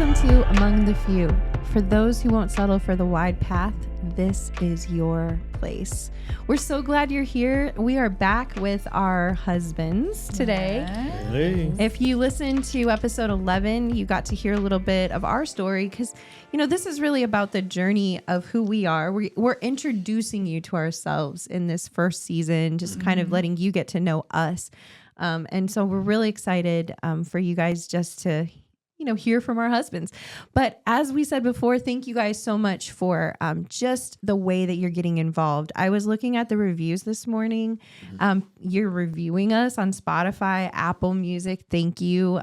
Welcome to Among the Few. For those who won't settle for the wide path, this is your place. We're so glad you're here. We are back with our husbands today. Hey. If you listened to episode 11, you got to hear a little bit of our story because, you know, this is really about the journey of who we are. We're introducing you to ourselves in this first season, just kind of letting you get to know us. And so we're really excited for you guys just to hear from our husbands. But as we said before, thank you guys so much for just the way that you're getting involved. I was looking at the reviews this morning. You're reviewing us on Spotify, Apple Music. Thank you.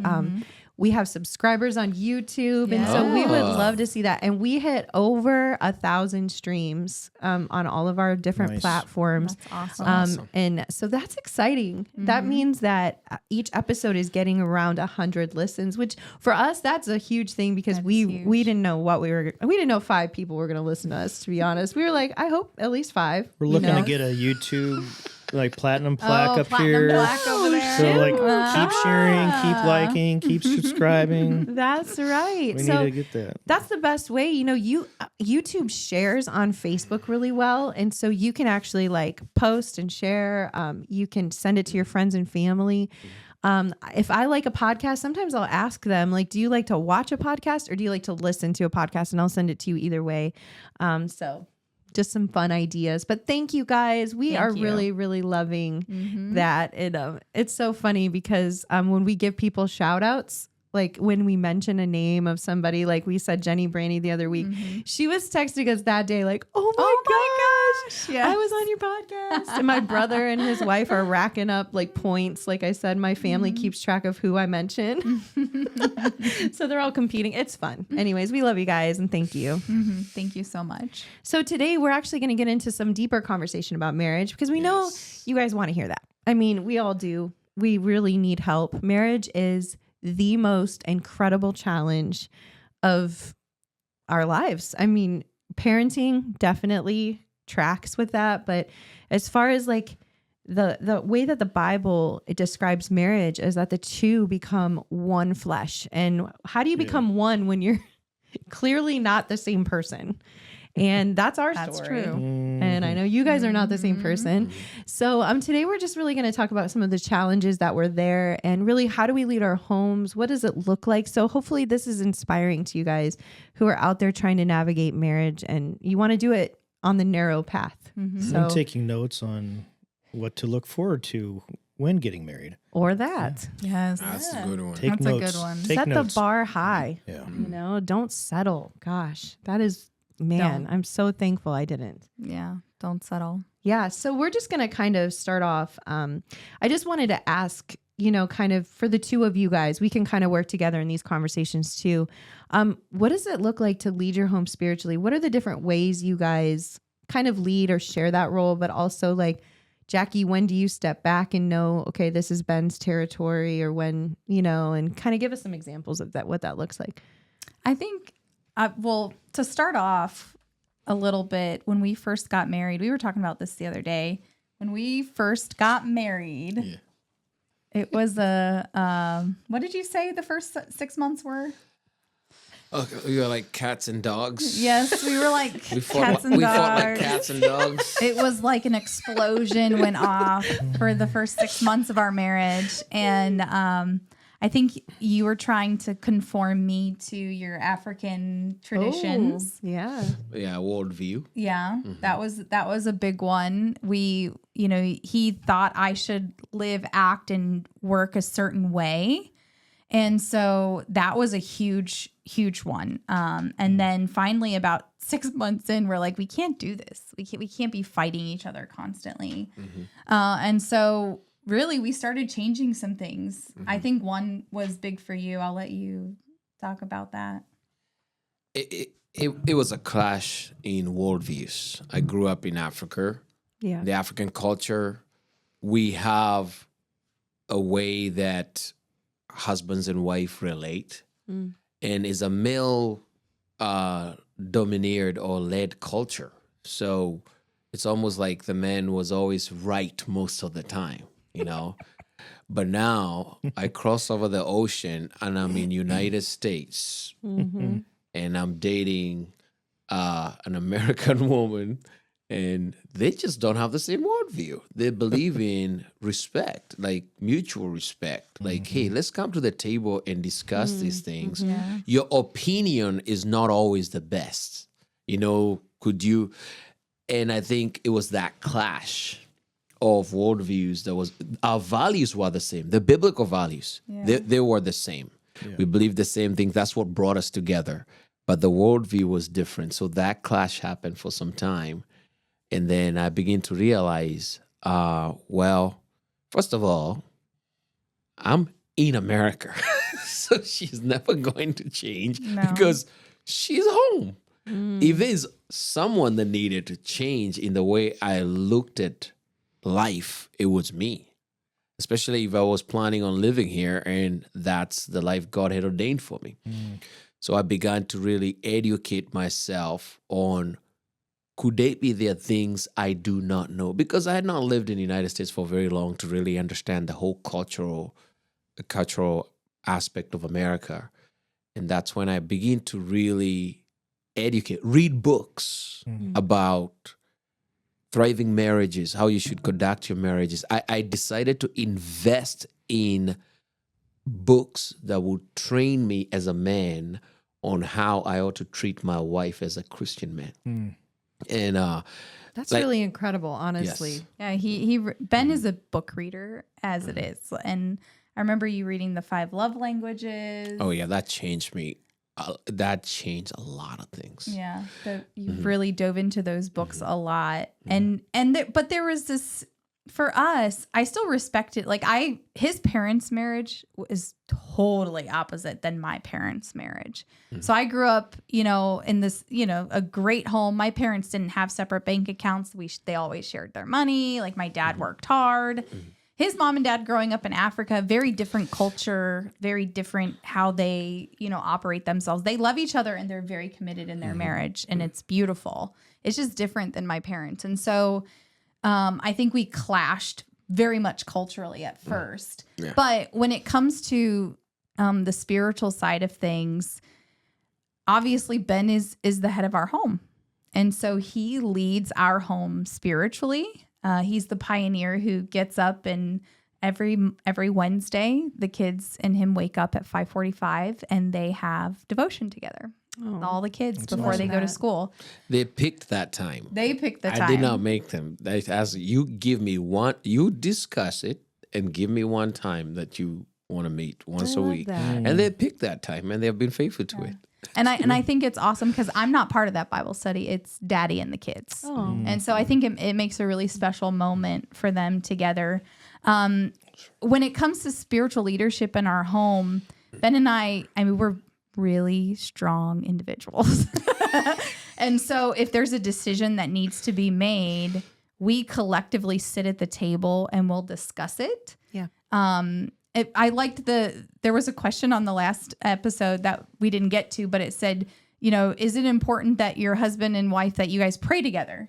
We have subscribers on YouTube. And so we would love to see that. And we hit over 1,000 streams on all of our different platforms. That's awesome. And so that's exciting. That means that each episode is getting around 100 listens, which for us, that's a huge thing because we didn't know we didn't know 5 people were going to listen to us, to be honest. We were like, I hope at least 5. We're looking to get a YouTube platinum plaque up here. Plaque over there. So keep sharing, keep liking, keep subscribing. That's right. We need to get that. That's the best way. YouTube shares on Facebook really well. And so you can actually post and share. You can send it to your friends and family. If I like a podcast, sometimes I'll ask them, do you like to watch a podcast or do you like to listen to a podcast? And I'll send it to you either way. So just some fun ideas, but thank you guys. We are really, really loving that. It's so funny because when we give people shout outs, when we mention a name of somebody, like we said Jenny Brandy the other week, she was texting us that day oh my gosh, yes. I was on your podcast. And my brother and his wife are racking up points. Like I said, my family keeps track of who I mentioned. So they're all competing. It's fun. Anyways, we love you guys and thank you. Thank you so much. So today we're actually going to get into some deeper conversation about marriage because we know you guys want to hear that. I mean, we all do. We really need help. Marriage is the most incredible challenge of our lives. I mean, parenting definitely tracks with that. But as far as the way that the Bible it describes marriage is that the two become one flesh. And how do you become one when you're clearly not the same person? And that's our story. That's true. And I know you guys are not the same person. So today we're just really going to talk about some of the challenges that were there and really how do we lead our homes? What does it look like? So hopefully this is inspiring to you guys who are out there trying to navigate marriage and you want to do it on the narrow path. So I'm taking notes on what to look forward to when getting married. Or that. Yes. That's a good one. Take That's notes. a good one. Take Set notes. the bar high. Yeah. Don't settle. Gosh, that is, man, I'm so thankful I didn't. Yeah. Don't settle. Yeah. So we're just going to kind of start off. I just wanted to ask, kind of for the two of you guys, we can kind of work together in these conversations too. What does it look like to lead your home spiritually? What are the different ways you guys kind of lead or share that role? But also Jackie, when do you step back and know, okay, this is Ben's territory or when, and kind of give us some examples of that, what that looks like. I think, to start off a little bit, when we first got married, we were talking about this the other day. When we first got married, it was what did you say the first 6 months were? Oh, we were like cats and dogs. Yes, we were like We fought, cats and we dogs. fought like cats and dogs. It was like an explosion went off for the first 6 months of our marriage. And I think you were trying to conform me to your African traditions. Oh, yeah. Yeah, worldview. Yeah, that was a big one. He thought I should live, act, and work a certain way. And so that was a huge, huge one. And then finally about 6 months in, we're like, we can't do this. We can't be fighting each other constantly. And so really we started changing some things. I think one was big for you. I'll let you talk about that. It was a clash in worldviews. I grew up in Africa. Yeah. The African culture, we have a way that husbands and wife relate, and is a male domineered or led culture. So it's almost like the man was always right most of the time, But now I cross over the ocean and I'm in United States and I'm dating an American woman, and they just don't have the same worldview. They believe in respect, like mutual respect. Like, hey, let's come to the table and discuss these things. Yeah. Your opinion is not always the best. You know, could you? And I think it was that clash of worldviews that was, our values were the same. The biblical values, they were the same. Yeah. We believed the same things. That's what brought us together. But the worldview was different. So that clash happened for some time. And then I began to realize, well, first of all, I'm in America. So she's never going to change because she's home. If there's someone that needed to change in the way I looked at life, it was me. Especially if I was planning on living here and that's the life God had ordained for me. So I began to really educate myself on, could they be there things I do not know? Because I had not lived in the United States for very long to really understand the whole cultural aspect of America. And that's when I began to really read books about thriving marriages, how you should conduct your marriages. I decided to invest in books that would train me as a man on how I ought to treat my wife as a Christian man. And That's like- really incredible, honestly. Yes. Yeah, Ben is a book reader as it is. And I remember you reading the 5 love languages. Oh yeah, that changed me. That changed a lot of things. Yeah, you really dove into those books a lot, but there was this for us. I still respect it. Like his parents' marriage is totally opposite than my parents' marriage. So I grew up, in this, a great home. My parents didn't have separate bank accounts. They always shared their money. Like my dad worked hard. His mom and dad growing up in Africa, very different culture, very different how they, operate themselves. They love each other and they're very committed in their marriage, and it's beautiful. It's just different than my parents. And so I think we clashed very much culturally at first. Yeah. But when it comes to the spiritual side of things, obviously Ben is the head of our home. And so he leads our home spiritually. He's the pioneer who gets up, and every Wednesday, the kids and him wake up at 5:45 and they have devotion together. All the kids before they go to school. They picked that time. They pick the time. I did not make them. They asked, you give me one, you discuss it and give me one time that you want to meet once a love week. that. And they picked that time and they've been faithful to it. And I think it's awesome because I'm not part of that Bible study. It's Daddy and the kids. Oh. And so I think it makes a really special moment for them together. When it comes to spiritual leadership in our home, Ben and I mean, we're really strong individuals. And so if there's a decision that needs to be made, we collectively sit at the table and we'll discuss it. Yeah. I liked there was a question on the last episode that we didn't get to, but it said, is it important that your husband and wife, that you guys pray together?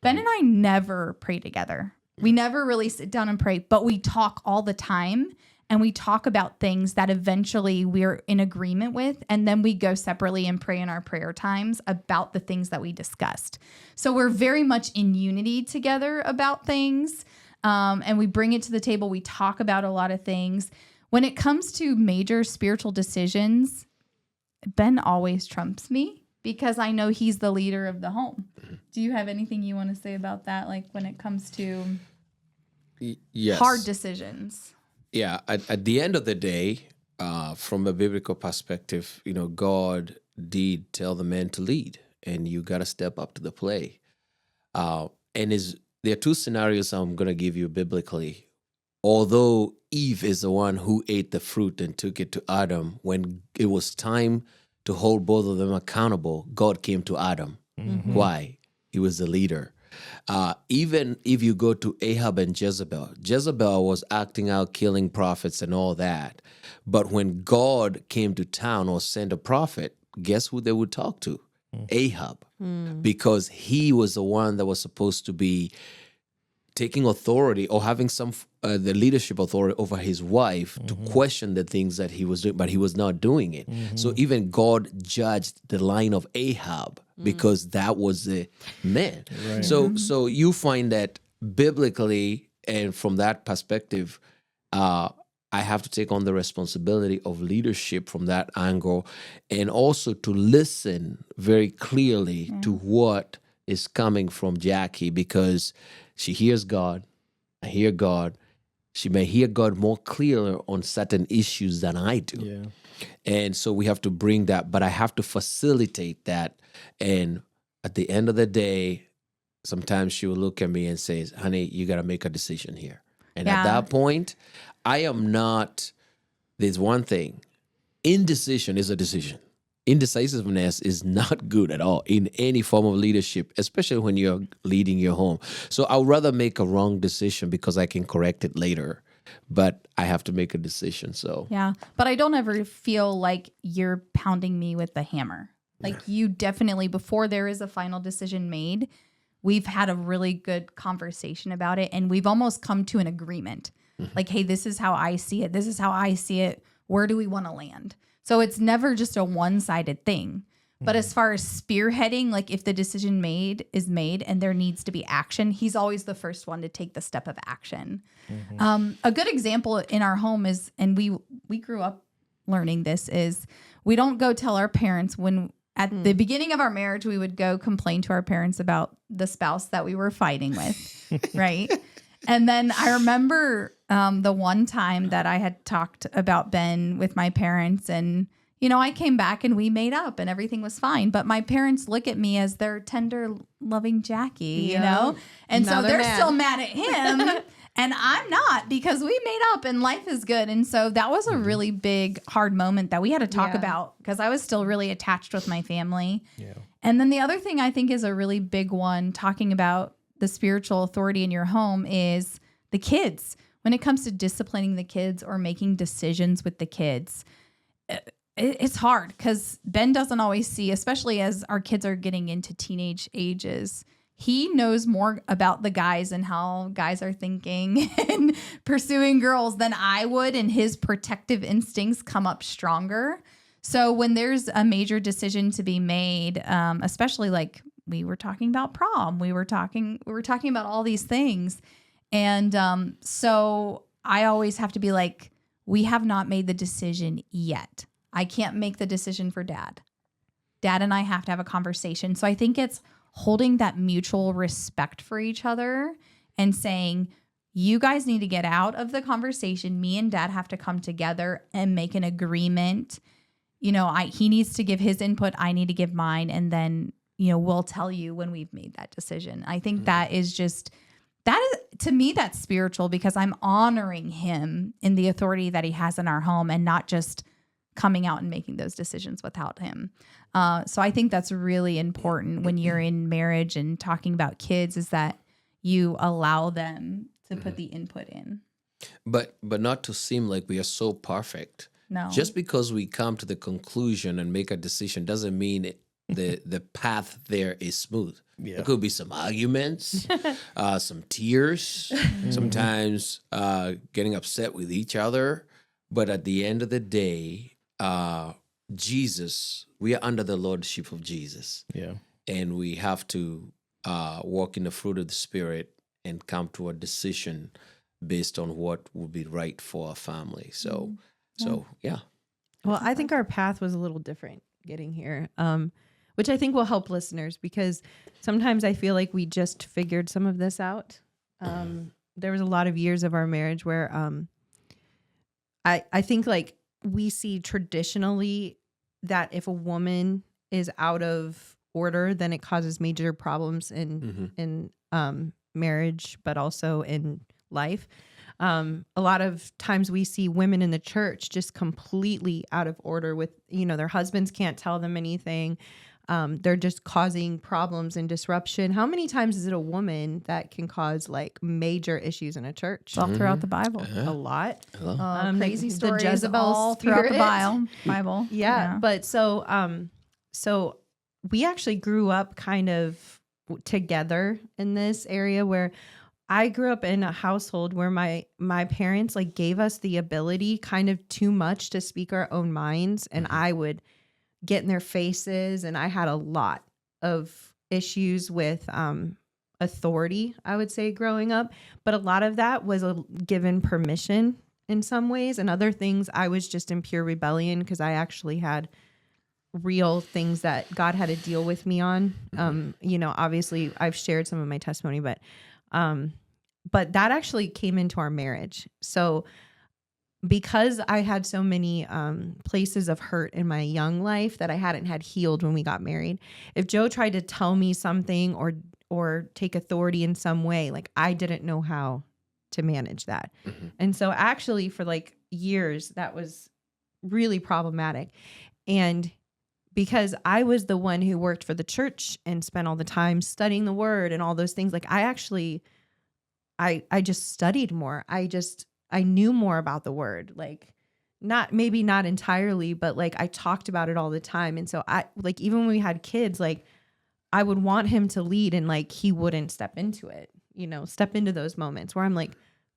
Ben and I never pray together. We never really sit down and pray, but we talk all the time, and we talk about things that eventually we're in agreement with. And then we go separately and pray in our prayer times about the things that we discussed. So we're very much in unity together about things. And we bring it to the table. We talk about a lot of things. When it comes to major spiritual decisions, Ben always trumps me because I know he's the leader of the home. Do you have anything you want to say about that? Like when it comes to Yes. hard decisions? Yeah. At the end of the day, from a biblical perspective, God did tell the man to lead, and you got to step up to the plate. There are 2 scenarios I'm going to give you biblically. Although Eve is the one who ate the fruit and took it to Adam, when it was time to hold both of them accountable, God came to Adam. Why? He was the leader. Even if you go to Ahab and Jezebel was acting out, killing prophets and all that. But when God came to town or sent a prophet, guess who they would talk to? Ahab. Because he was the one that was supposed to be taking authority or having some the leadership authority over his wife to question the things that he was doing, but he was not doing it. So even God judged the line of Ahab because that was the man. Right. So you find that biblically and from that perspective, I have to take on the responsibility of leadership from that angle, and also to listen very clearly to what is coming from Jackie, because she hears God, I hear God. She may hear God more clearly on certain issues than I do. Yeah. And so we have to bring that, but I have to facilitate that. And at the end of the day, sometimes she will look at me and says, honey, you got to make a decision here. And at that point, I am not, there's one thing, indecision is a decision. Indecisiveness is not good at all in any form of leadership, especially when you're leading your home. So I'd rather make a wrong decision because I can correct it later, but I have to make a decision. So Yeah. But I don't ever feel like you're pounding me with the hammer. Like you definitely, before there is a final decision made, we've had a really good conversation about it. And we've almost come to an agreement. Like, hey, this is how I see it. This is how I see it. Where do we want to land? So it's never just a one-sided thing. But as far as spearheading, like if the decision is made and there needs to be action, he's always the first one to take the step of action. A good example in our home is, and we grew up learning this, is we don't go tell our parents when at the beginning of our marriage, we would go complain to our parents about the spouse that we were fighting with, right? And then I remember the one time that I had talked about Ben with my parents, and I came back and we made up and everything was fine. But my parents look at me as their tender, loving Jackie, and so they're still mad at him. And I'm not, because we made up and life is good. And so that was a really big, hard moment that we had to talk about, because I was still really attached with my family. Yeah. And then the other thing I think is a really big one, talking about the spiritual authority in your home, is the kids. When it comes to disciplining the kids or making decisions with the kids, it's hard because Ben doesn't always see, especially as our kids are getting into teenage ages, he knows more about the guys and how guys are thinking and pursuing girls than I would, and his protective instincts come up stronger. So when there's a major decision to be made, especially like we were talking about prom, we were talking about all these things. And so I always have to be like, we have not made the decision yet. I can't make the decision for Dad. Dad and I have to have a conversation. So I think it's holding that mutual respect for each other and saying, you guys need to get out of the conversation. Me and Dad have to come together and make an agreement. He needs to give his input. I need to give mine. And then, we'll tell you when we've made that decision. I think that is to me, that's spiritual, because I'm honoring him in the authority that he has in our home and not just coming out and making those decisions without him. So I think that's really important when you're in marriage and talking about kids, is that you allow them to put the input in. But not to seem like we are so perfect. No. Just because we come to the conclusion and make a decision doesn't mean the path there is smooth. Yeah. There could be some arguments, some tears, sometimes getting upset with each other. But at the end of the day, Jesus, we are under the lordship of Jesus. Yeah. And we have to walk in the fruit of the Spirit and come to a decision based on what would be right for our family. So yeah. Well, I think our path was a little different getting here, which I think will help listeners, because sometimes I feel like we just figured some of this out. There was a lot of years of our marriage where I think like we see traditionally that if a woman is out of order, then it causes major problems in marriage, but also in life. A lot of times we see women in the church just completely out of order with, their husbands can't tell them anything. They're just causing problems and disruption. How many times is it a woman that can cause like major issues in a church? All throughout the Bible. A lot. Crazy the stories Jezebel all throughout the spirit. Bible. Yeah. But so we actually grew up kind of together in this area where I grew up in a household where my parents like gave us the ability kind of too much to speak our own minds, and I would get in their faces, and I had a lot of issues with authority, I would say, growing up, but a lot of that was a given permission in some ways, and other things I was just in pure rebellion because I actually had real things that God had to deal with me on. Obviously I've shared some of my testimony, but that actually came into our marriage. So because I had so many places of hurt in my young life that I hadn't had healed when we got married, if Joe tried to tell me something or take authority in some way, like I didn't know how to manage that. And so actually for like years, that was really problematic. And because I was the one who worked for the church and spent all the time studying the word and all those things, like I just studied more. I knew more about the word, like maybe not entirely, but like I talked about it all the time. And so I like, even when we had kids, like I would want him to lead and like, he wouldn't step into it, step into those moments where I'm like,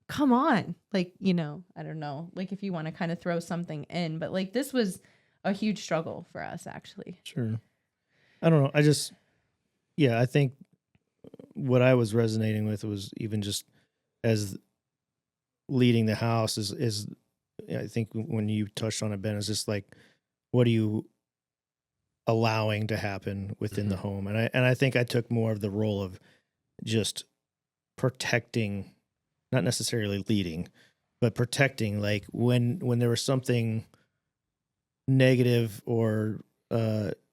come on, like, I don't know, like if you want to kind of throw something in, but like this was a huge struggle for us actually. Sure. I don't know. I think what I was resonating with was even just as leading the house is I think when you touched on it, Ben, is just like, what are you allowing to happen within the home? And I think I took more of the role of just protecting, not necessarily leading, but protecting, like when there was something negative or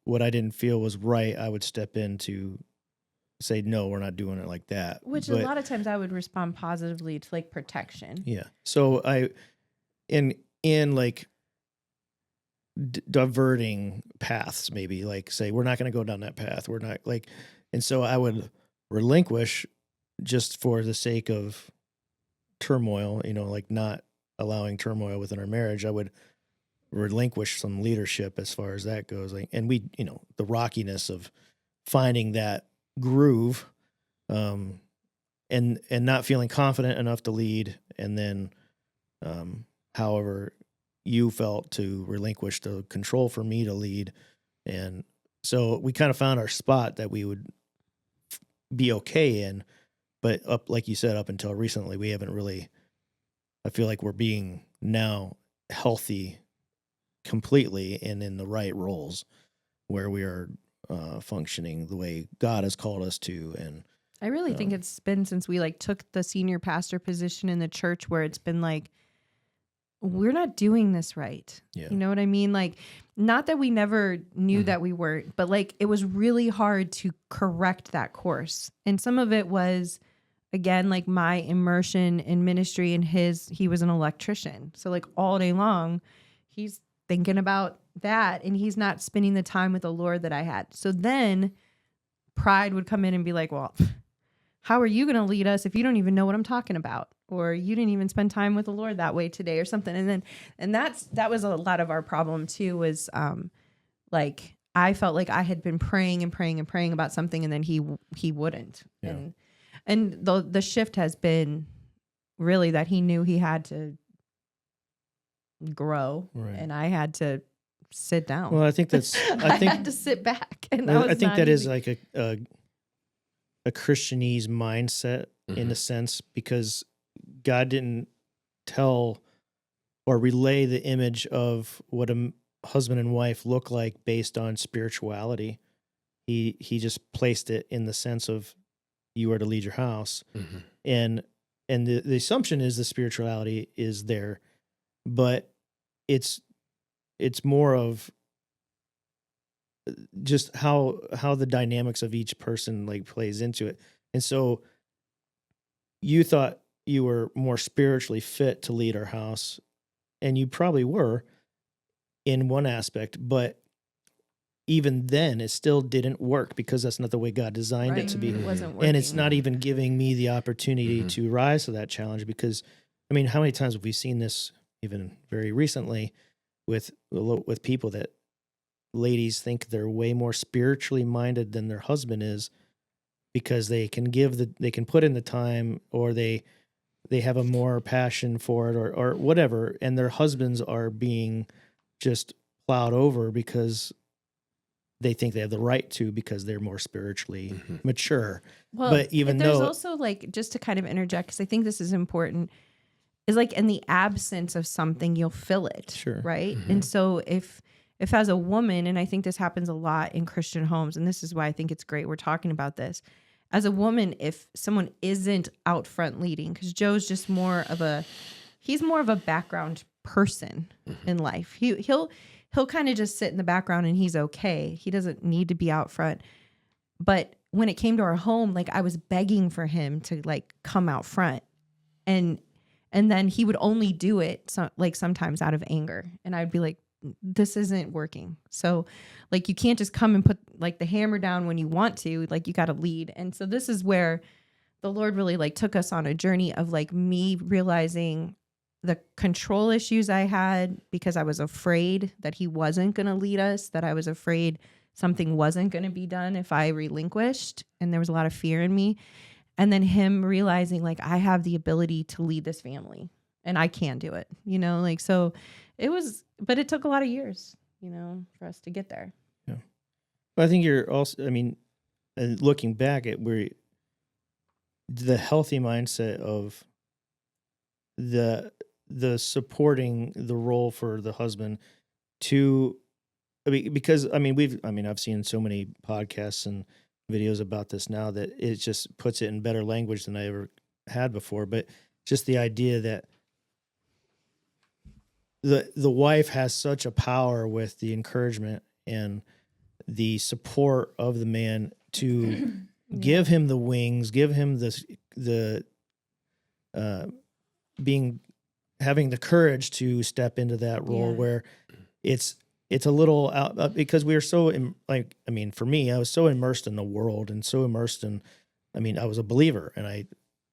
what I didn't feel was right, I would step in to say, no, we're not doing it like that. Which a lot of times I would respond positively to like protection. Yeah. So in like diverting paths, maybe like say, we're not going to go down that path. We're not like, and so I would relinquish just for the sake of turmoil, like not allowing turmoil within our marriage. I would relinquish some leadership as far as that goes. Like, and we, the rockiness of finding that groove, and not feeling confident enough to lead. And then, however you felt to relinquish the control for me to lead. And so we kind of found our spot that we would be okay in, but like you said, up until recently, we haven't really, I feel like we're being now healthy completely and in the right roles where we are functioning the way God has called us to. And I really think it's been since we like took the senior pastor position in the church where it's been like, we're not doing this right. Yeah. You know what I mean? Like, not that we never knew that we weren't, but like, it was really hard to correct that course. And some of it was, again, like my immersion in ministry and he was an electrician. So like all day long, he's thinking about that and he's not spending the time with the Lord that I had. So then pride would come in and be like, well, how are you going to lead us if you don't even know what I'm talking about? Or you didn't even spend time with the Lord that way today or something. And that was a lot of our problem too, was like, I felt like I had been praying and praying and praying about something and then he wouldn't. Yeah. And the shift has been really that he knew he had to grow, Right. and I had to sit down. Well, I think that's, I had to sit back. And I think that is like a Christianese mindset in a sense, because God didn't tell or relay the image of what a husband and wife look like based on spirituality. He just placed it in the sense of you are to lead your house. And the assumption is the spirituality is there, but it's more of just how the dynamics of each person like plays into it. And so you thought you were more spiritually fit to lead our house, and you probably were in one aspect, but even then it still didn't work because that's not the way God designed it to be. It wasn't working. And it's not even giving me the opportunity to rise to that challenge, because I mean, how many times have we seen this even very recently with people that ladies think they're way more spiritually minded than their husband is because they can they can put in the time, or they have a more passion for it, or whatever, and their husbands are being just plowed over because they think they have the right to, because they're more spiritually mature. Well, but even there's though also like, just to kind of interject, because I think this is important, is like in the absence of something, you'll fill it. Sure. Right. And so if as a woman, and I think this happens a lot in Christian homes, and this is why I think it's great we're talking about this. As a woman, if someone isn't out front leading, because Joe's just he's more of a background person in life. He'll kind of just sit in the background and he's okay. He doesn't need to be out front. But when it came to our home, like I was begging for him to like come out front, and then he would only do it like sometimes out of anger, and I'd be like, this isn't working. So like, you can't just come and put like the hammer down when you want to, like you got to lead. And so this is where the Lord really like took us on a journey of like me realizing the control issues I had, because I was afraid that he wasn't going to lead us, that I was afraid something wasn't going to be done if I relinquished. And there was a lot of fear in me. And then him realizing like, I have the ability to lead this family and I can do it, like, so but it took a lot of years, for us to get there. Yeah. But I think you're also, and looking back at where the healthy mindset of the supporting the role for the husband because I've seen so many podcasts and videos about this now that it just puts it in better language than I ever had before. But just the idea that the wife has such a power with the encouragement and the support of the man to give him the wings, give him having the courage to step into that role where it's a little out, because we are so for me, I was so immersed in the world and so immersed in, I was a believer and I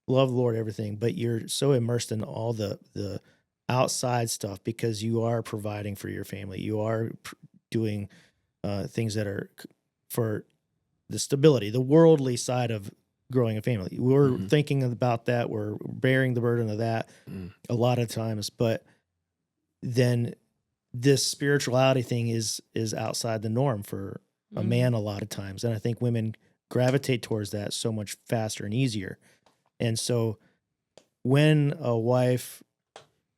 love the Lord, everything, but you're so immersed in all the outside stuff because you are providing for your family. You are doing things that are for the stability, the worldly side of growing a family. We're thinking about that. We're bearing the burden of that a lot of times, but then this spirituality thing is outside the norm for a man a lot of times. And I think women gravitate towards that so much faster and easier. And so when a wife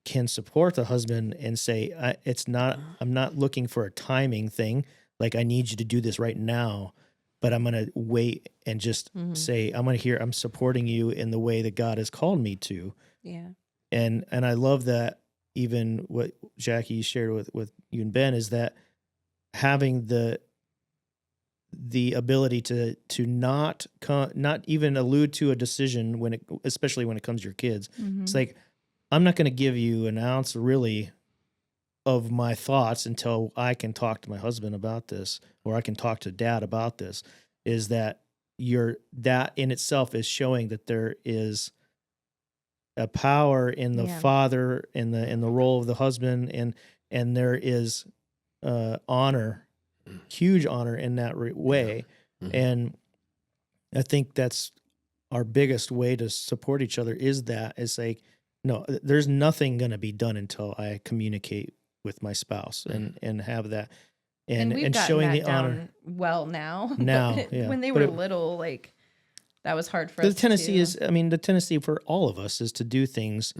can support the husband and say, I'm not looking for a timing thing. Like, I need you to do this right now, but I'm going to wait and just say, I'm supporting you in the way that God has called me to. Yeah. And I love that, even what Jackie shared with you and Ben, is that having the ability to not even allude to a decision especially when it comes to your kids. It's like, I'm not going to give you an ounce really of my thoughts until I can talk to my husband about this, or I can talk to Dad about this. Is that that in itself is showing that there is a power in the father, in the role of the husband, and there is honor, huge honor in that way. And I think that's our biggest way to support each other, is like, no, there's nothing going to be done until I communicate with my spouse and have that and showing the honor. Well, now, yeah. When they were little, like, that was hard for us. The tendency for all of us is to do things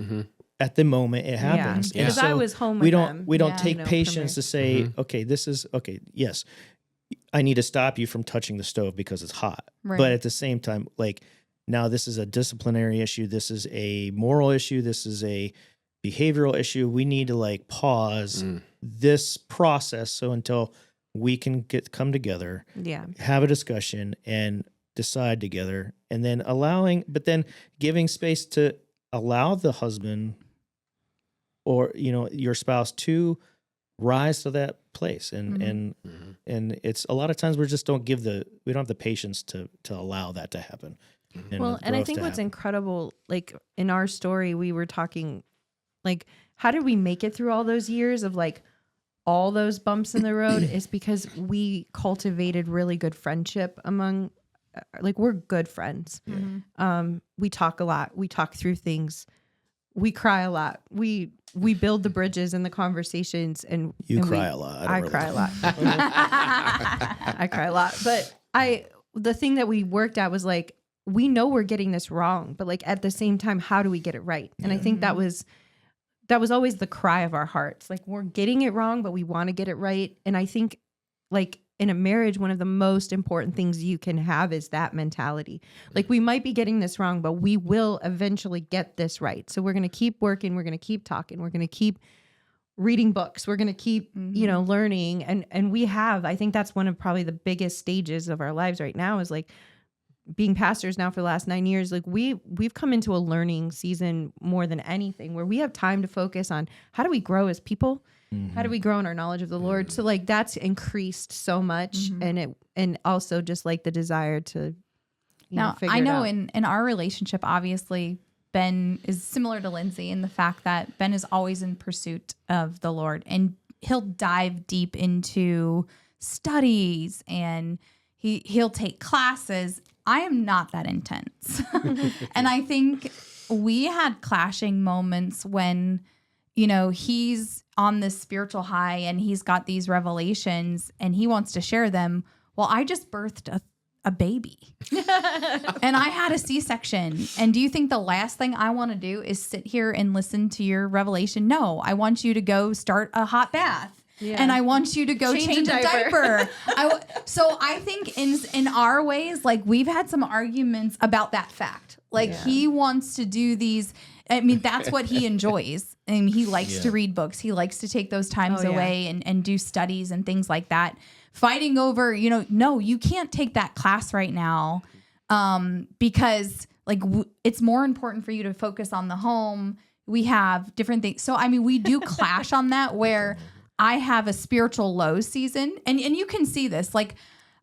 at the moment it happens. Yeah. Because so I was home with them. We don't take patience to say, okay, this is okay. Yes, I need to stop you from touching the stove because it's hot. Right. But at the same time, like, now this is a disciplinary issue. This is a moral issue. This is a behavioral issue. We need to like pause this process. So until we can come together, have a discussion and decide together, and then giving space to allow the husband or, your spouse to rise to that place. And it's a lot of times we don't have the patience to allow that to happen. And I think what's incredible, like in our story, we were talking, like, how did we make it through all those years of like all those bumps in the road? Is because we cultivated really good friendship among like we're good friends. We talk a lot. We talk through things. We cry a lot. We build the bridges and the conversations, and You and cry a lot. I cry a lot. I cry a lot. But the thing that we worked at was like, we know we're getting this wrong, but like at the same time, how do we get it right? And I think that was always the cry of our hearts. Like, we're getting it wrong, but we want to get it right. And I think, like, in a marriage, one of the most important things you can have is that mentality. Like, we might be getting this wrong, but we will eventually get this right. So we're going to keep working. We're going to keep talking. We're going to keep reading books. We're going to keep, learning. And we have, I think that's one of probably the biggest stages of our lives right now, is like being pastors now for the last 9 years. Like, we've come into a learning season more than anything, where we have time to focus on how do we grow as people? How do we grow in our knowledge of the Lord? So like that's increased so much, and also just like the desire to figure I know it out. in our relationship, obviously Ben is similar to Lindsay in the fact that Ben is always in pursuit of the Lord, and he'll dive deep into studies and he'll take classes. I am not that intense. And I think we had clashing moments when, he's on this spiritual high and he's got these revelations and he wants to share them. Well, I just birthed a baby and I had a C-section. And do you think the last thing I want to do is sit here and listen to your revelation? No, I want you to go start a hot bath. Yeah. And I want you to go change a diaper. So I think in our ways, like, we've had some arguments about that fact. Like, he wants to do these. I mean, that's what he enjoys. And he likes to read books. He likes to take those times away and do studies and things like that. Fighting over, no, you can't take that class right now because like it's more important for you to focus on the home. We have different things. So, I mean, we do clash on that, where I have a spiritual low season. And you can see this. Like,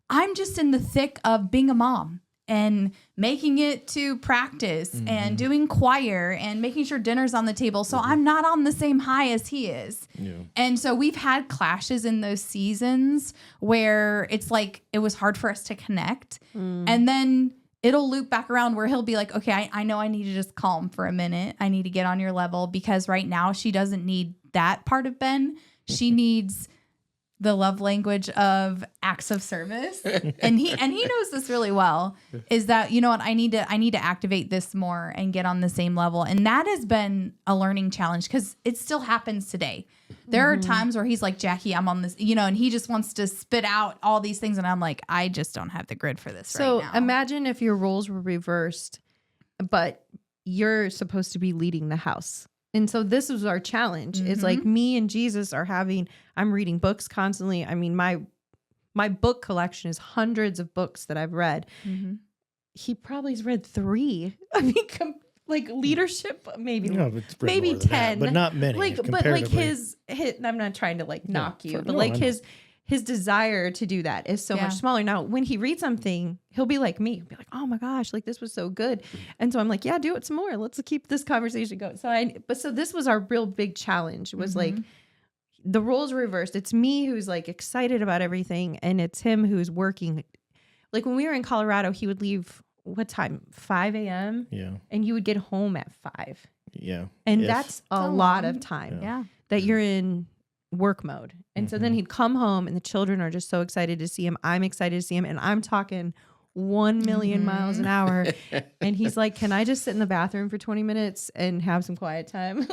I'm just in the thick of being a mom and making it to practice and doing choir and making sure dinner's on the table. So I'm not on the same high as he is. Yeah. And so we've had clashes in those seasons where it's like it was hard for us to connect. And then it'll loop back around where he'll be like, okay, I know I need to just calm for a minute. I need to get on your level, because right now she doesn't need that part of Ben. She needs the love language of acts of service. And he knows this really well, is that, you know what, I need to activate this more and get on the same level. And that has been a learning challenge, because it still happens today. There are times where he's like, Jackie, I'm on this, and he just wants to spit out all these things. And I'm like, I just don't have the grid for this right now. So imagine if your roles were reversed, but you're supposed to be leading the house. And so this was our challenge. It's like me and Jesus I'm reading books constantly. I mean, my book collection is hundreds of books that I've read. He probably has read 3. I mean, like leadership, maybe 10, that, but not many. But like his I'm not trying to like knock you, but like his desire to do that is so much smaller. Now, when he reads something, he'll be like me. He'll be like, oh my gosh, like this was so good. And so I'm like, yeah, do it some more. Let's keep this conversation going. So this was our real big challenge, was like the roles reversed. It's me who's like excited about everything, and it's him who's working. Like when we were in Colorado, he would leave, what time? 5 a.m. Yeah. And you would get home at 5. Yeah. And that's a lot of time that you're in work mode. And so then he'd come home and the children are just so excited to see him. I'm excited to see him. And I'm talking 1 million miles an hour. And he's like, can I just sit in the bathroom for 20 minutes and have some quiet time?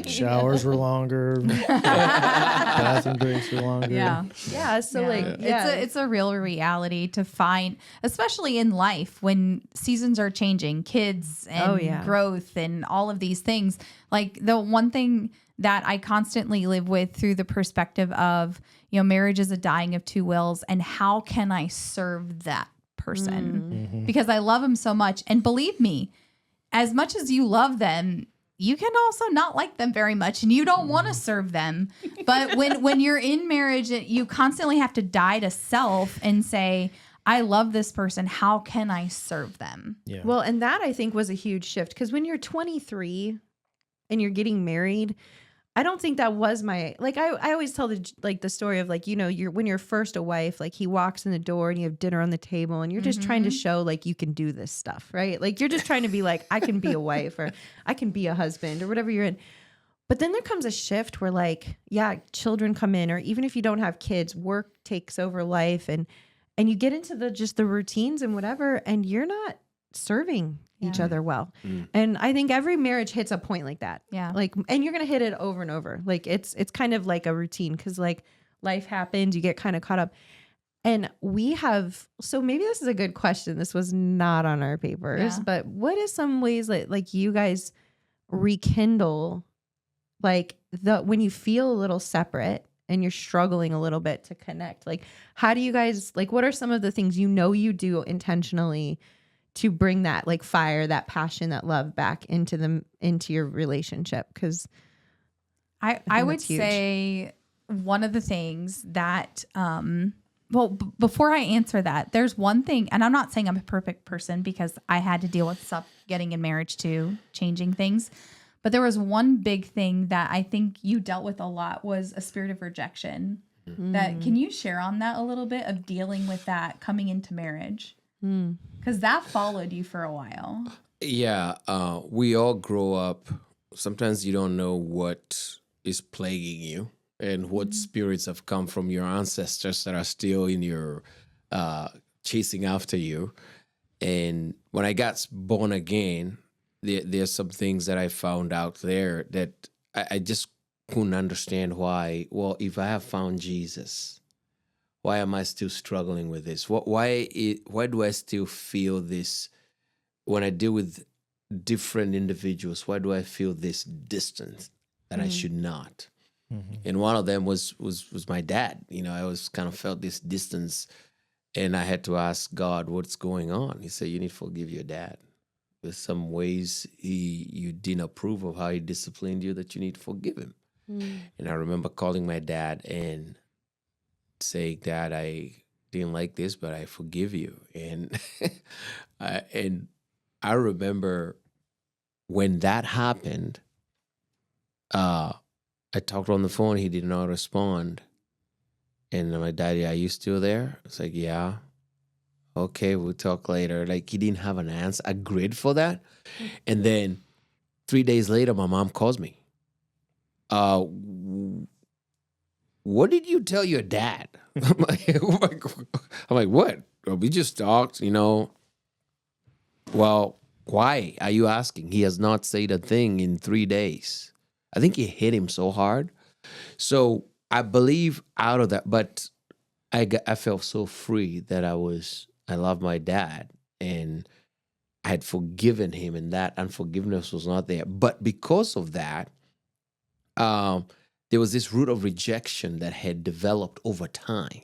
Showers were longer. Bathroom breaks were longer. Yeah. So it's a real reality to find, especially in life when seasons are changing, kids and growth and all of these things. Like the one thing that I constantly live with through the perspective of, marriage is a dying of two wills, and how can I serve that person? Because I love them so much. And believe me, as much as you love them, you can also not like them very much, and you don't want to serve them. But when you're in marriage, you constantly have to die to self and say, I love this person. How can I serve them? Yeah. Well, and that I think was a huge shift, because when you're 23 and you're getting married, I don't think that was my, like, I always tell the story of, like, you know, when you're first a wife, like, he walks in the door and you have dinner on the table and you're just trying to show, like, you can do this stuff, right? Like, you're just trying to be like, I can be a wife or I can be a husband or whatever you're in. But then there comes a shift where, like, yeah, children come in, or even if you don't have kids, work takes over life, and you get into the routines and whatever, and you're not serving each other well. And I think every marriage hits a point like that. Yeah. Like, and you're going to hit it over and over. Like, it's kind of like a routine, because, like, life happens, you get kind of caught up. And so maybe this is a good question. This was not on our papers, but what is some ways that, like, you guys rekindle, like, when you feel a little separate and you're struggling a little bit to connect? Like, how do you guys, like, what are some of the things you do intentionally to bring that, like, fire, that passion, that love back into your relationship? Because I would say one of the things that, before I answer that, there's one thing, and I'm not saying I'm a perfect person, because I had to deal with stuff getting in marriage too, changing things. But there was one big thing that I think you dealt with a lot, was a spirit of rejection. Can you share on that a little bit, of dealing with that coming into marriage? Because that followed you for a while. Yeah, we all grow up. Sometimes you don't know what is plaguing you and what spirits have come from your ancestors that are still in your chasing after you. And when I got born again, there's some things that I found out there that I just couldn't understand why. Well, if I have found Jesus, why am I still struggling with this? Why do I still feel this when I deal with different individuals? Why do I feel this distance that I should not? And one of them was my dad. You know, I always kind of felt this distance, and I had to ask God, what's going on? He said, you need to forgive your dad. There's some ways you didn't approve of how he disciplined you, that you need to forgive him. And I remember calling my dad and saying, Dad, I didn't like this, but I forgive you. And I remember when that happened, I talked on the phone. He did not respond. And my daddy, are you still there? It's like, yeah. Okay, we'll talk later. Like, he didn't have an answer, a grid for that. And then 3 days later, my mom calls me. What did you tell your dad? I'm like, what? Well, we just talked, you know. Well, why are you asking? He has not said a thing in 3 days. I think it hit him so hard. So I believe out of that, but I felt so free that I love my dad, and I had forgiven him, and that unforgiveness was not there. But because of that, there was this root of rejection that had developed over time.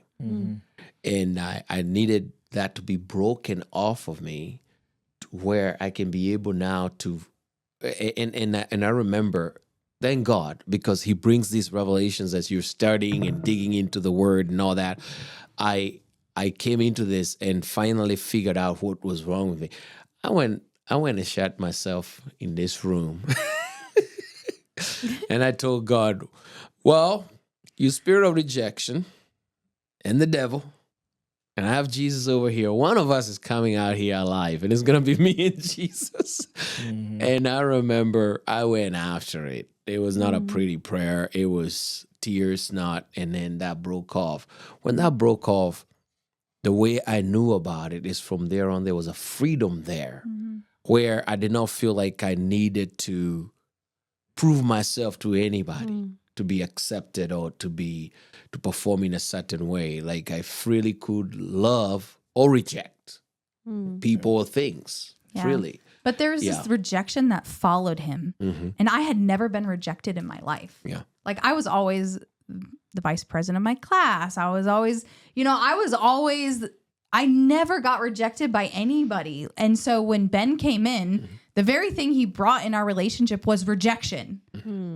And I needed that to be broken off of me, to where I can be able now to, and I remember, thank God, because he brings these revelations as you're studying and digging into the word and all that. I came into this and finally figured out what was wrong with me. I went and shut myself in this room. And I told God, well, you spirit of rejection and the devil, and I have Jesus over here. One of us is coming out here alive, and it's going to be me and Jesus. And I remember I went after it. It was not a pretty prayer. It was tears, snot, and then that broke off. When that broke off, the way I knew about it is from there on, there was a freedom there where I did not feel like I needed to prove myself to anybody to be accepted or to perform in a certain way. Like, I freely could love or reject people or things freely. But there was this rejection that followed him. And I had never been rejected in my life. Yeah. Like, I was always the vice president of my class. I was always, I never got rejected by anybody. And so when Ben came in, the very thing he brought in our relationship was rejection,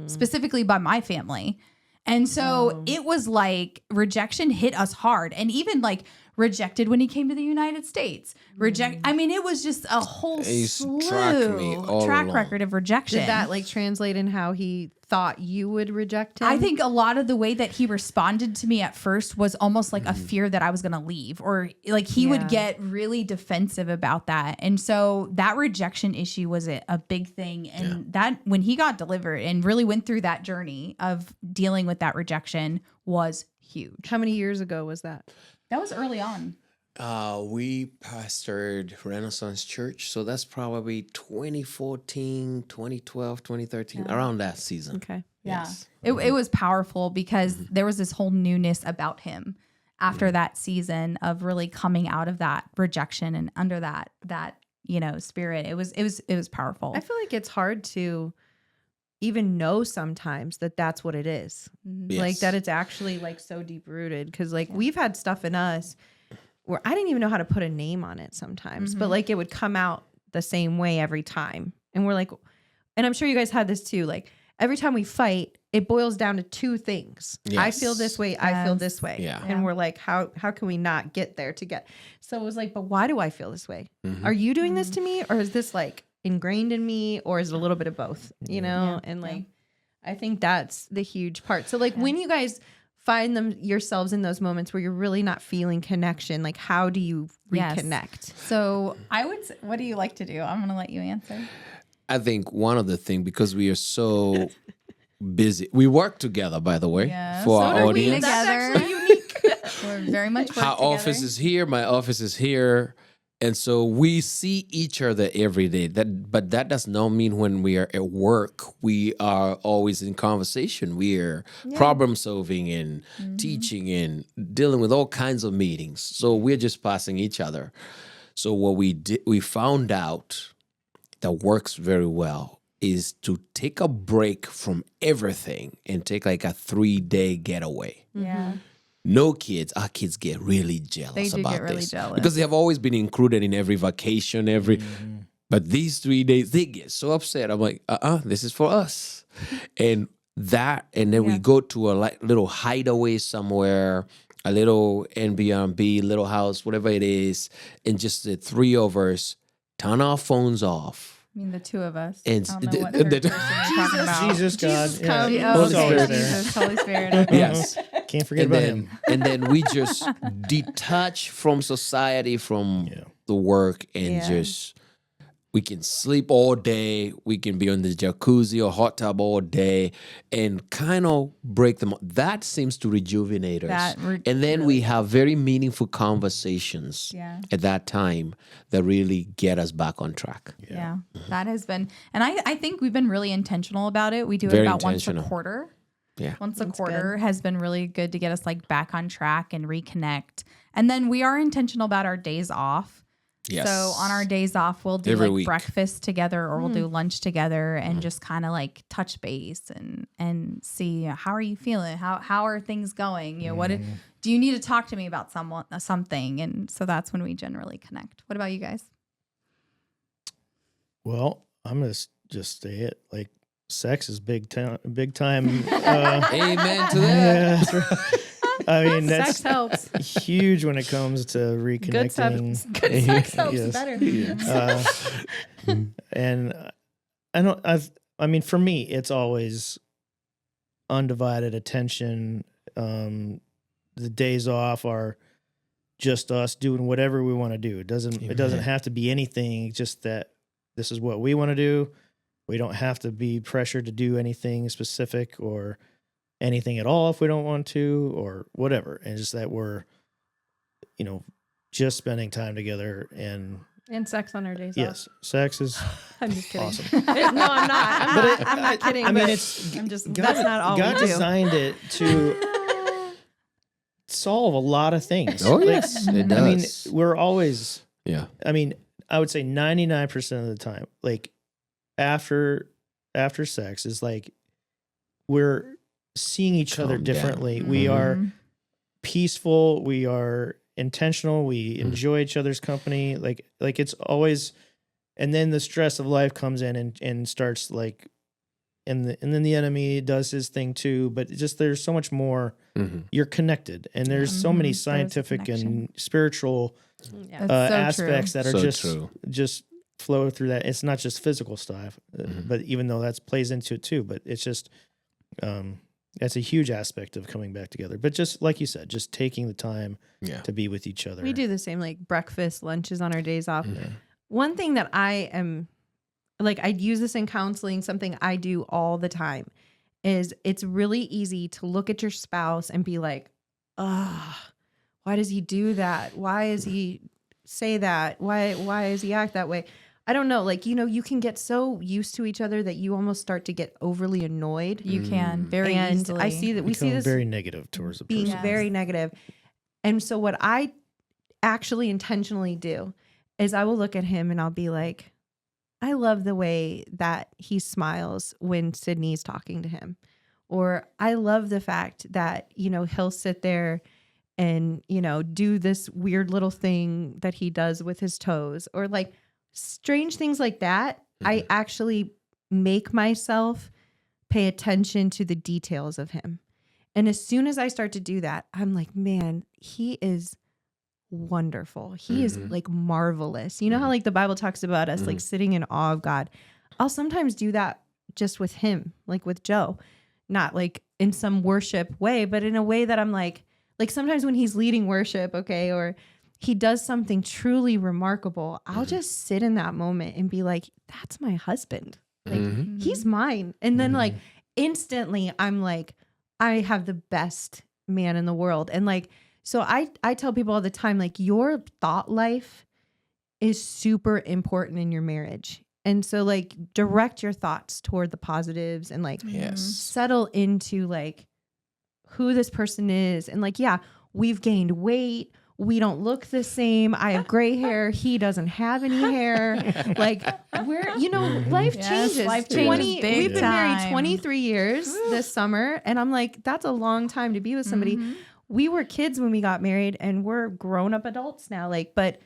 specifically by my family. And so it was like rejection hit us hard. And even like rejected when he came to the United States. I mean, it was just a whole track record of rejection. Did that like translate in how he thought you would reject him? I think a lot of the way that he responded to me at first was almost like a fear that I was going to leave, or like he would get really defensive about that. And so that rejection issue was a big thing. And that when he got delivered and really went through that journey of dealing with that rejection was huge. How many years ago was that? That was early on. We pastored Renaissance Church, so that's probably 2014, 2012, 2013, around that season. Okay. Yeah. Yes. It was powerful because there was this whole newness about him after that season of really coming out of that rejection and under that spirit. It was powerful. I feel like it's hard to even know sometimes that that's what it is. Yes. Like that it's actually like so deep rooted. Cause like we've had stuff in us where I didn't even know how to put a name on it sometimes, but like it would come out the same way every time. And we're like, and I'm sure you guys had this too. Like every time we fight, it boils down to two things. Yes. I feel this way. I feel this way. Yeah. And we're like, how can we not get there together? So it was like, but why do I feel this way? Are you doing this to me? Or is this like ingrained in me? Or is it a little bit of both, you know? And like, I think that's the huge part. So like when you guys find yourselves in those moments where you're really not feeling connection, like how do you reconnect? So I would say, what do you like to do? I'm going to let you answer. I think one of the things, because we are so busy, we work together, by the way, for our audience. That's actually unique. We're very much work Our together. office is here, my office is here. And so we see each other every day. But that does not mean when we are at work, we are always in conversation. We are problem solving and teaching and dealing with all kinds of meetings. So we're just passing each other. So what we found out that works very well is to take a break from everything and take like a 3-day getaway. Yeah. No kids. Our kids get really jealous They do about get really this jealous. because they have always been included in every vacation, But these 3 days, they get so upset. I'm like, this is for us, and then we go to a little hideaway somewhere, a little Airbnb, little house, whatever it is, and just the three of us turn our phones off. I mean, the two of us. And I don't know what third person you're talking about. Jesus, God. Jesus yeah. come. He's Oh, always okay. there. Jesus, Holy Spirit. Yes. Can't forget about him. And then we just detach from society, from the work, and just we can sleep all day. We can be on the jacuzzi or hot tub all day and kind of break them up. That seems to rejuvenate us. And then we have very meaningful conversations at that time that really get us back on track. Yeah. That has been, and I think we've been really intentional about it. We do Very it about once a intentional. quarter. Yeah. Once a quarter has been really good to get us like back on track and reconnect. And then we are intentional about our days off. Yes. So on our days off, we'll do Every like week. breakfast together, or we'll do lunch together and just kind of like touch base and see, how are you feeling? How are things going? You know, what do you need to talk to me about something? And so that's when we generally connect. What about you guys? Well, I'm going to just say it. Like, sex is big time. Amen to that. Yeah, that's right. I mean, that's Sex helps. huge when it comes to reconnecting. Good sex helps Yes. better. And I mean, for me, it's always undivided attention. The days off are just us doing whatever we want to do. It doesn't have to be anything. Just that this is what we want to do. We don't have to be pressured to do anything specific or anything at all if we don't want to, or whatever. And just that we're, just spending time together and sex on our days yes, sex is I'm just kidding. awesome. No, I'm not. I'm not kidding. I mean, but it's I'm just God, that's not all God we do. designed it to solve a lot of things. Oh, Like, yes, it I mean, does. we're always. Yeah. I mean, I would say 99% of the time, like after sex, is like we're seeing each other Calm down. differently. We are peaceful. We are intentional. We Mm-hmm. enjoy each other's company. Like it's always, and then the stress of life comes in and starts like and then the enemy does his thing too. But just there's so much more. You're connected, and there's so many scientific and spiritual That's so aspects true. that are So just flow through that. It's not just physical stuff, but even though that plays into it too. But it's just that's a huge aspect of coming back together. But just like you said, just taking the time to be with each other. We do the same, like breakfast, lunches on our days off. One thing that I am like, I'd use this in counseling, something I do all the time, is it's really easy to look at your spouse and be like, why does he do that? Why is he say that? Why does he act that way? I don't know. Like, you can get so used to each other that you almost start to get overly annoyed. You can very and easily. I see that we see this very negative towards the being person. very negative. And so what I actually intentionally do is I will look at him and I'll be like, I love the way that he smiles when Sydney's talking to him. Or I love the fact that, he'll sit there and, do this weird little thing that he does with his toes, or like strange things like that. I actually make myself pay attention to the details of him. And as soon as I start to do that, I'm like, man, he is wonderful. He is like marvelous. You know how like the Bible talks about us like sitting in awe of God. I'll sometimes do that just with him, like with Joe, not like in some worship way, but in a way that I'm like sometimes when he's leading worship, okay, or he does something truly remarkable, I'll just sit in that moment and be like, that's my husband. Like he's mine. And then like instantly I'm like, I have the best man in the world. And like, so I tell people all the time, like, your thought life is super important in your marriage. And so like direct your thoughts toward the positives and like settle into like who this person is. And like, yeah, we've gained weight. We don't look the same. I have gray hair. He doesn't have any hair. Like life changes. Life changes big we've been married time. 23 years this summer. And I'm like, that's a long time to be with somebody. We were kids when we got married and we're grown up adults now. Like, but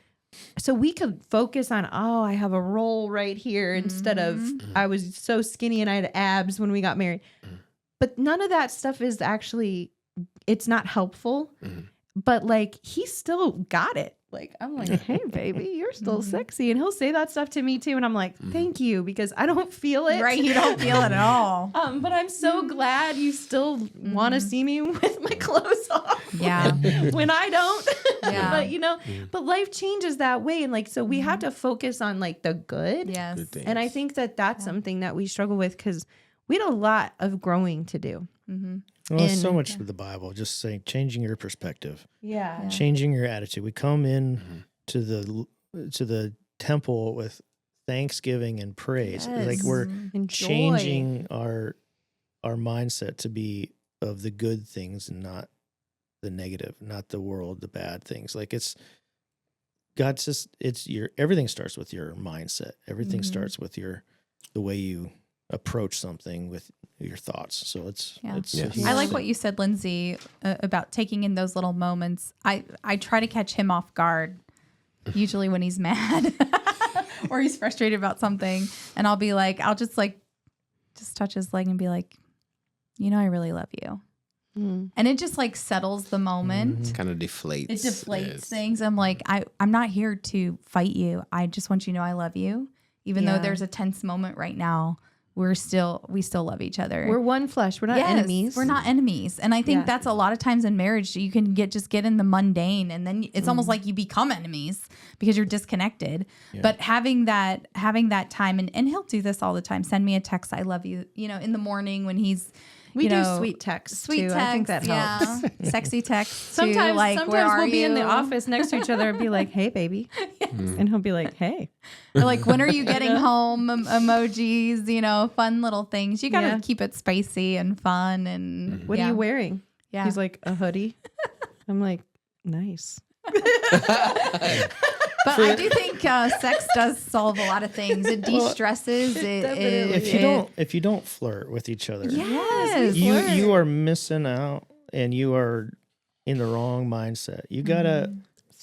so we could focus on, I have a roll right here instead of I was so skinny and I had abs when we got married. But none of that stuff is actually, it's not helpful. But like, he still got it. Like, I'm like, hey, baby, you're still sexy. And he'll say that stuff to me too. And I'm like, thank you, because I don't feel it. Right. You don't feel it at all. But I'm so glad you still want to see me with my clothes off. Yeah. When I don't. Yeah. But but life changes that way. And like, so we have to focus on like the good. Yes. Good things. And I think that that's something that we struggle with because we had a lot of growing to do. Well, there's so much with the Bible, just saying, changing your perspective, Yeah. changing your attitude. We come in to the temple with thanksgiving and praise. Yes. Like we're And joy. changing our mindset to be of the good things and not the negative, not the world, the bad things. Like God's just, everything starts with your mindset. Everything starts with the way you approach something with your thoughts. So it's a huge I like thing. what you said, Lindsay, about taking in those little moments. I try to catch him off guard, usually when he's mad or he's frustrated about something. And I'll be like, I'll just touch his leg and be like, I really love you. And it just like settles the moment. Kind of deflates. It deflates things. I'm like, I'm not here to fight you. I just want you to know I love you. Even though there's a tense moment right now, we still love each other. We're one flesh. We're not enemies. We're not enemies. And I think that's a lot of times in marriage, you can get in the mundane and then it's almost like you become enemies because you're disconnected. Yeah. But having that time, and he'll do this all the time. Send me a text. I love you, in the morning when he's, we do sweet texts too. Text, I think that helps. Sexy text. Sometimes we'll be in the office next to each other and be like, hey, baby. Yes. And he'll be like, hey. Or like, when are you getting home? Emojis, fun little things. You got to keep it spicy and fun. And what are you wearing? Yeah. He's like, a hoodie. I'm like, nice. But I do think sex does solve a lot of things. It de-stresses. If you don't flirt with each other, yes, you are missing out, and you are in the wrong mindset. You gotta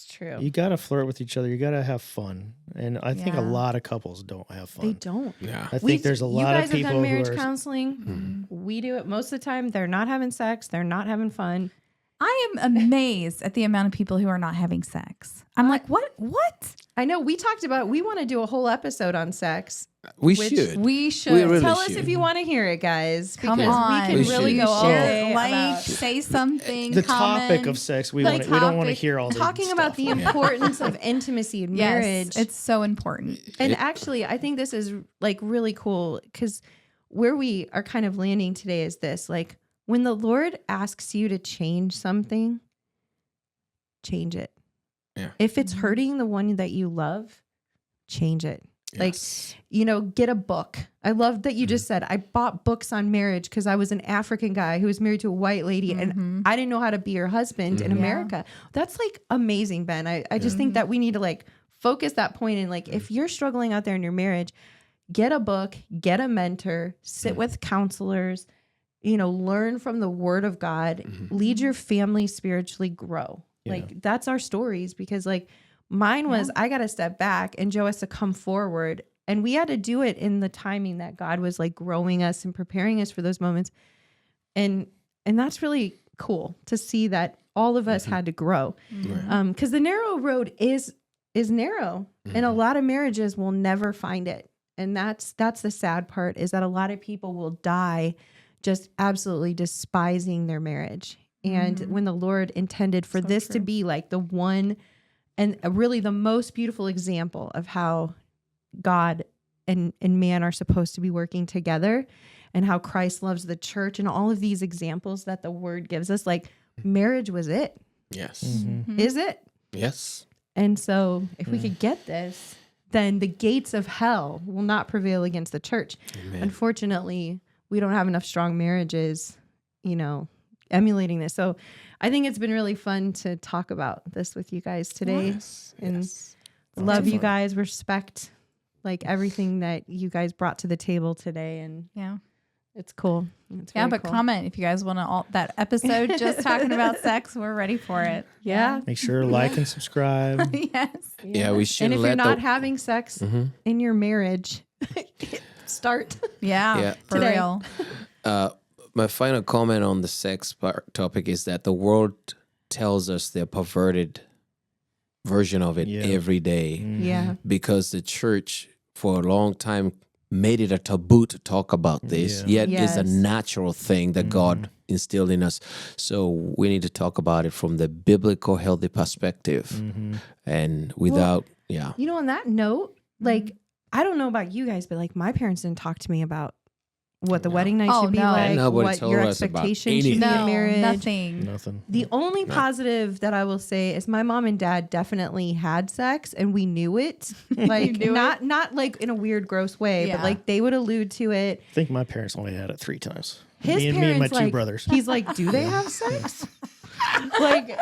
It's true. You got to flirt with each other. You got to have fun. And I think a Yeah. lot of couples don't have fun. They don't. Yeah. I think there's a lot of You guys have people done marriage who are. counseling. We do it most of the time. They're not having sex. They're not having fun. I am amazed at the amount of people who are not having sex. I'm like, what? What? I know we talked about, we want to do a whole episode on sex. We Which should. We should. We really Tell us should. if you want to hear it, guys. Come because on. we We can really should. go all Share day it, like, about say something. The comment. topic of sex, we the don't want to topic, hear all the talking about the stuff. importance of intimacy in Yes, marriage. it's so important. And actually, I think this is like really cool because where we are kind of landing today is this, like when the Lord asks you to change something, change it. Yeah. If it's hurting the one that you love, change it. Like, Yes. you know, get a book. I love that you just said, I bought books on marriage because I was an African guy who was married to a white lady and I didn't know how to be her husband in America. That's like amazing, Ben. I just think that we need to like focus that point in like, if you're struggling out there in your marriage, get a book, get a mentor, sit with counselors, you know, learn from the word of God, lead your family spiritually, grow. Yeah. Like that's our stories because like mine was, I got to step back and Joe has to come forward. And we had to do it in the timing that God was like growing us and preparing us for those moments. And that's really cool to see that all of us had to grow. Because the narrow road is narrow and a lot of marriages will never find it. And that's the sad part is that a lot of people will die just absolutely despising their marriage. And when the Lord intended for this to be like the one and really the most beautiful example of how God and man are supposed to be working together and how Christ loves the church and all of these examples that the word gives us, like marriage was it. Yes. Is it? Yes. And so if we could get this, then the gates of hell will not prevail against the church. Amen. Unfortunately, we don't have enough strong marriages, you know, emulating this. So I think it's been really fun to talk about this with you guys today. Yes. And Yes. love you fun. guys, respect like everything that you guys brought to the table today. And Yeah. it's cool. It's Yeah, really but cool. comment if you guys want to that episode just talking about sex. We're ready for it. Yeah. Make sure to like and subscribe. Yes. Yeah, we shouldn't And if you're let not the- having sex in your marriage, start. Yeah. Yeah. For Today. real. My final comment on the sex topic is that the world tells us the perverted version of it Yeah. every day Yeah. because the church for a long time made it a taboo to talk about this, Yeah. yet it's a Yes. natural thing that God instilled in us. So we need to talk about it from the biblical, healthy perspective. And without, yeah. You know, on that note, like, I don't know about you guys, but like my parents didn't talk to me about what the wedding night Oh, should be no. like, Nobody what told your us about expectations should be anything. in No, marriage. nothing. Nothing. The only positive that I will say is my mom and dad definitely had sex and we knew it. Like knew not like in a weird, gross way, Yeah. but like they would allude to it. I think my parents only had it 3 times. His me and parents, my 2 like, brothers. He's like, do they have sex? Like,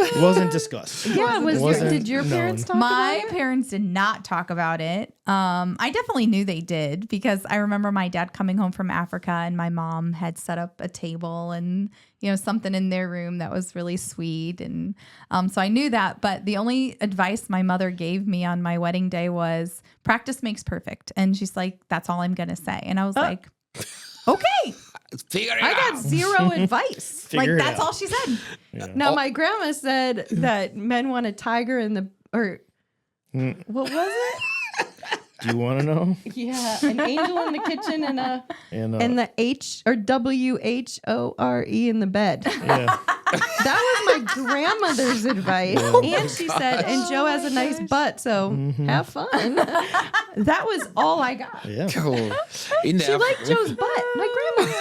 It wasn't discussed. yeah. Did your known. parents talk My about it? parents did not talk about it. I definitely knew they did because I remember my dad coming home from Africa and my mom had set up a table and, you know, something in their room that was really sweet. And so I knew that. But the only advice my mother gave me on my wedding day was practice makes perfect. And she's like, that's all I'm going to say. And I was like, okay. Figure it I got out. zero advice. Figure it That's out. all she said. Now, my grandma said that men want a tiger in the, or what was it? Do you want to know? Yeah, an angel in the kitchen and a And the H or WHORE in the bed. yeah. That was my grandmother's advice. And she said, and Joe has a nice butt, so have fun. That was all I got. Yeah. In the She liked Joe's butt, my grandma.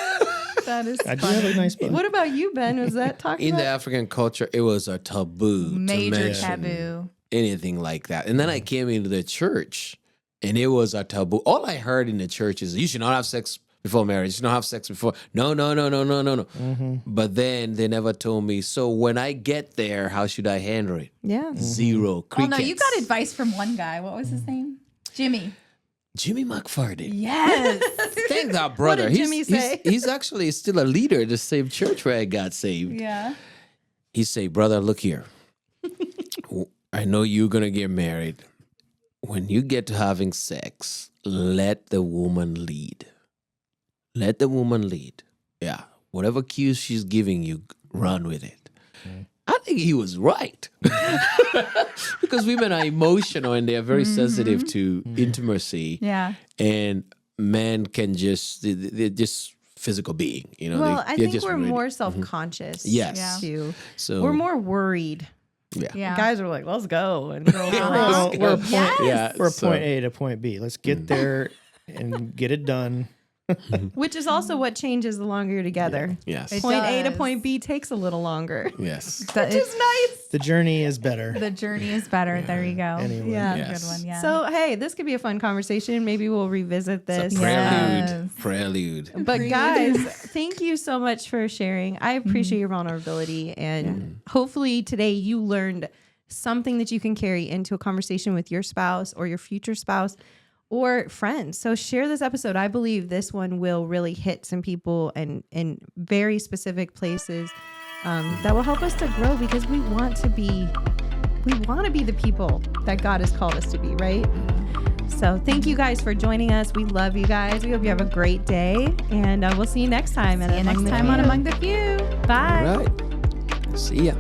That is I do have a nice butt. What about you, Ben? Was that talked in the about? African culture, it was a taboo to Major mention taboo. anything like that. And then I came into the church, and it was a taboo. All I heard in the church is, "You should not have sex before marriage. You should not have sex before." No. But then they never told me. So when I get there, how should I handle it? Yeah. Zero. Oh, no, you Crickets. got advice from one guy. What was his name? Jimmy. Jimmy McFardy. Yes. Thank that brother. did Jimmy say? He's actually still a leader in the same church where I got saved. Yeah. he say, brother, look here. I know you're going to get married. When you get to having sex, let the woman lead. Let the woman lead. Yeah. Whatever cues she's giving you, run with it. I think he was right. Because women are emotional and they are very sensitive to intimacy. Yeah. And men can they're just physical being. You know, Well, I they're think just we're ready. more self-conscious. Yes. Yeah. Too. So We're more worried. Yeah. Yeah. Guys are like, let's go. And girls are Well, like, we're a point, Yeah. we're so- point A to point B. Let's get there and get it done. which is also what changes the longer you're together. Yes. It Point A to does. point B takes a little longer. Yes. Which is nice. The journey is better. The journey is better. There you go. Anyway. Yeah. Yes. Good one. Yeah. So, hey, this could be a fun conversation. Maybe we'll revisit this. It's a prelude. Yes. Prelude. But guys, thank you so much for sharing. I appreciate your vulnerability. And hopefully today you learned something that you can carry into a conversation with your spouse or your future spouse or friends. So share this episode. I believe this one will really hit some people and in very specific places that will help us to grow, because we want to be the people that God has called us to be, right? So thank you guys for joining us. We love you guys. We hope you have a great day, and we'll see you next time. See you next time on Among the Few. Bye. All right. See ya.